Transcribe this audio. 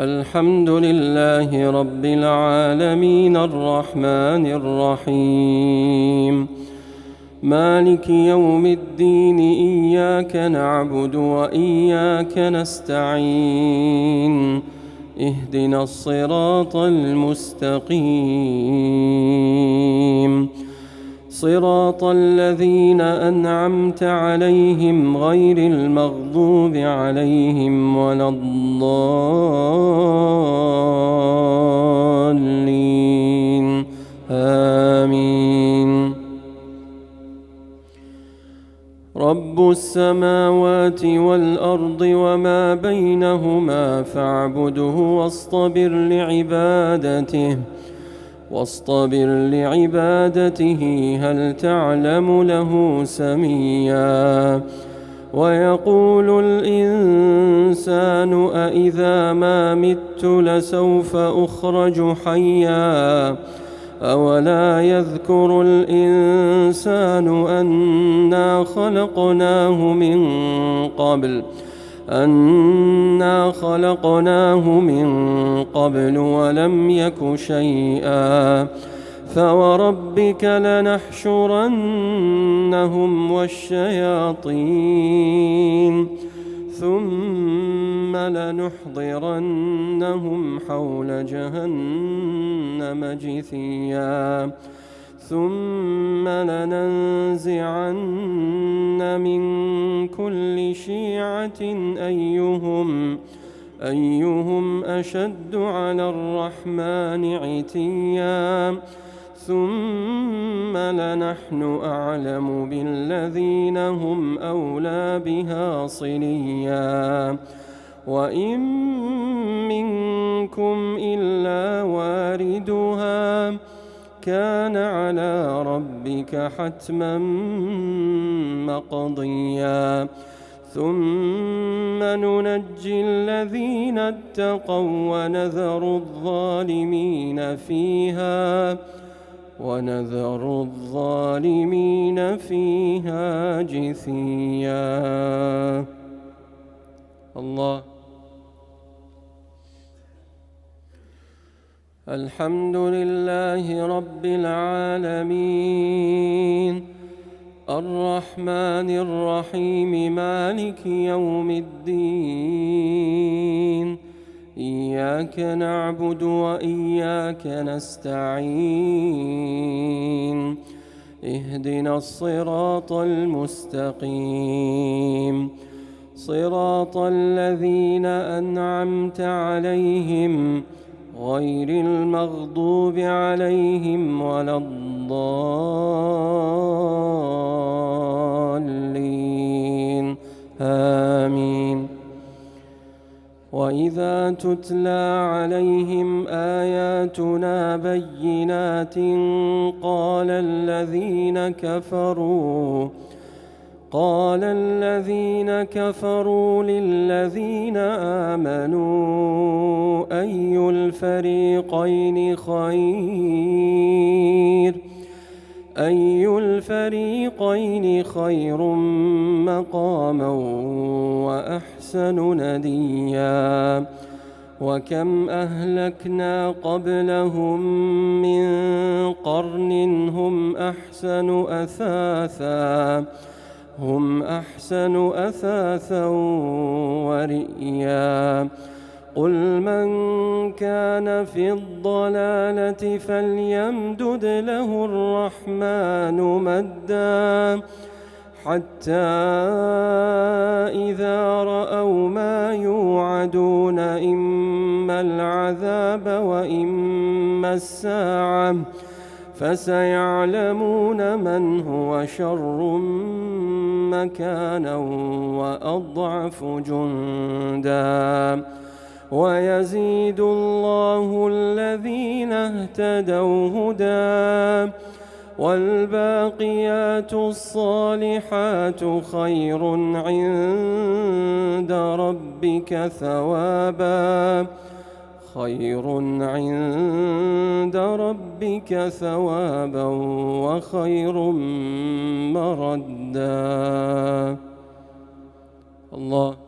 الحمد لله رب العالمين الرحمن الرحيم مالك يوم الدين إياك نعبد وإياك نستعين اهدنا الصراط المستقيم صراط الذين أنعمت عليهم غير المغضوب عليهم ولا الضالين آمين. رب السماوات والأرض وما بينهما فاعبده واصطبر لعبادته هل تعلم له سميا. ويقول الإنسان أإذا ما مت لسوف أخرج حيا أولا يذكر الإنسان أنا خلقناه من قبل ولم يك شيئا. فوربك لنحشرنهم والشياطين ثم لنحضرنهم حول جهنم جثيا ثم لننزعن من كل شيعة أيهم أشد على الرحمن عتيا ثم لنحن أعلم بالذين هم أولى بها صليا وإن منكم إلا واردها كان على ربك حتما مقضيا ثم ننجي الذين اتقوا ونذر الظالمين فيها جثيا. الله. الحمد لله رب العالمين الرحمن الرحيم مالك يوم الدين إياك نعبد وإياك نستعين اهدنا الصراط المستقيم صراط الذين أنعمت عليهم غير المغضوب عليهم ولا الضالين آمين. وإذا تتلى عليهم آياتنا بينات قال الذين كفروا للذين آمنوا أي الفريقين خير مقاما وأحسن نديا. وكم أهلكنا قبلهم من قرن هم أحسن أثاثا ورئيا. قل من كان في الضلالة فليمدد له الرحمن مدا حتى إذا رأوا ما يوعدون إما العذاب وإما الساعة فسيعلمون من هو شر مكانا وأضعف جندا. ويزيد الله الذين اهتدوا هدى والباقيات الصالحات خير عند ربك ثوابا وخير مردا. الله.